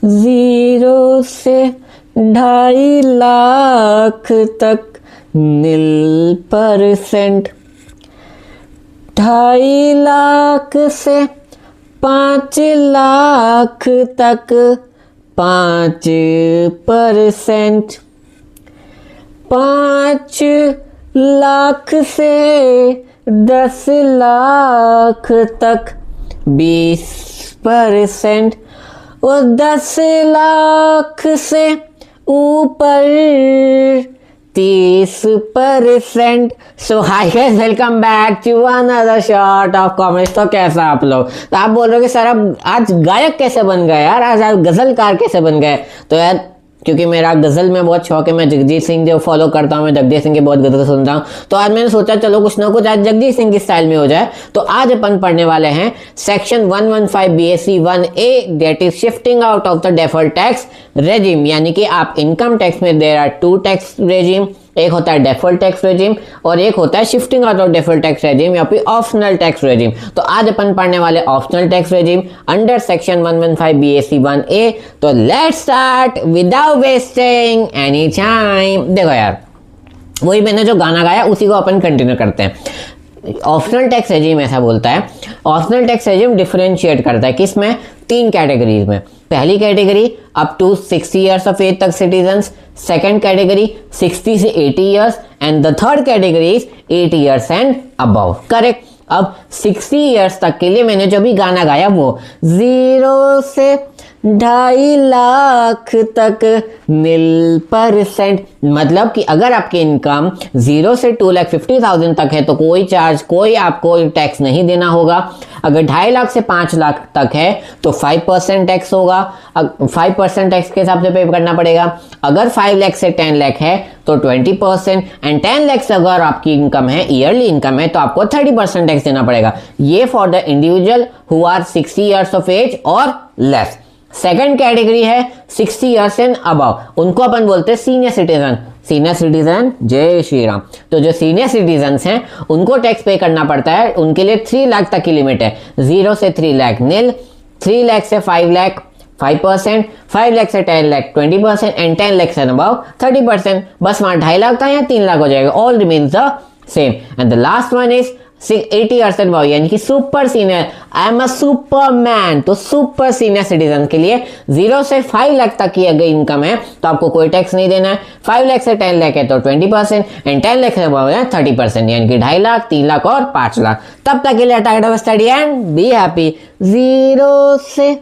0 से 2.5 लाख तक 0%। 2.5 लाख से 5 लाख तक 5%। 5 लाख से 10 लाख तक 20%। और 10 लाख से ऊपर 30%। So hi guys, welcome back to another shot of comedy. तो कैसा आप लोग? तो आप बोल रहे हो कि सर अब आज गायक कैसे बन गए यार, आज आप गजलकार कैसे बन गए? तो यार क्योंकि मेरा गज़ल में बहुत शौक है, मैं जगजीत सिंह जो फॉलो करता हूँ, मैं जगजीत सिंह की बहुत गज़ल सुनता हूँ। तो आज मैंने सोचा चलो कुछ ना कुछ आज जगजीत सिंह की स्टाइल में हो जाए। तो आज अपन पढ़ने वाले हैं section 115 BSc 1A, that is shifting out of the deferred tax regime. यानी कि आप इनकम टैक्स में देयर आर 2 टैक्स रेजिम, एक होता है डेफर्ड टैक्स रेजिम और एक होता है shifting out of deferred tax regime या फिर ऑप्शनल टैक्स रेजिम। तो आज अपन पढ़ने वाले optional tax regime under section 115 BSc 1A। तो let's start without wasting any time. देखो यार, वही मैंने जो गाना गाया उसी को अपन कंटिन्यू करते हैं। ऑप्शनल टैक्स रेजिम ऐसा बोलता है, ऑप्शनल टैक्स रेजिम डिफरेंशिएट करता है किसमें? 3 कैटेगरीज में। पहली category up to 60 years of age तक सिटीजन्स, सेकंड कैटेगरी 60 से 80 years and the third category is 80 years and above. Correct. अब 60 ईयर्स तक के लिए मैंने जो भी गाना गाया वो 0 से 2.5 लाख तक 0%। मतलब कि अगर आपकी इनकम 0 से 2,50,000 तक है तो कोई आपको टैक्स नहीं देना होगा। अगर 2.5 लाख से 5 लाख तक है तो 5% टैक्स होगा, 5% टैक्स के हिसाब से पे करना पड़ेगा। अगर 5 लाख से 10 लाख है तो 20% एंड 10 लाख से अगर आपकी इनकम है, ईयरली इनकम है, तो आपको 30% टैक्स देना पड़ेगा। ये for the individual who are 60 years of age और लेस। सेकंड कैटेगरी है 60 ईयर्स एंड अबव, उनको अपन बोलते हैं सीनियर सिटीजन। सीनियर सिटीजन, जय श्री राम। तो जो सीनियर सिटीजन हैं उनको टैक्स पे करना पड़ता है। उनके लिए 3 लाख तक की लिमिट है। 0 से 3 लाख नील, 3 लाख से 5 लाख 5%, 5 लाख से 10 लाख 20% एंड 10 लाख से अबव 30%। बस वहां 2.5 लाख था या 3 लाख हो जाएगा। All remains the same. And the last one is 80 years and above, यानी कि super senior. I am a Superman. तो सुपर सीनियर सिटीजन के लिए 0 से 5 लाख तक की अगर इनकम है तो आपको कोई टैक्स नहीं देना है। 5 लाख से 10 लाख है तो 20% एंड 10 लाख से अबव है 30%, यानी कि 2.5 लाख 3 लाख और 5 लाख। तब तक के लिए tight of study and be happy. 0 से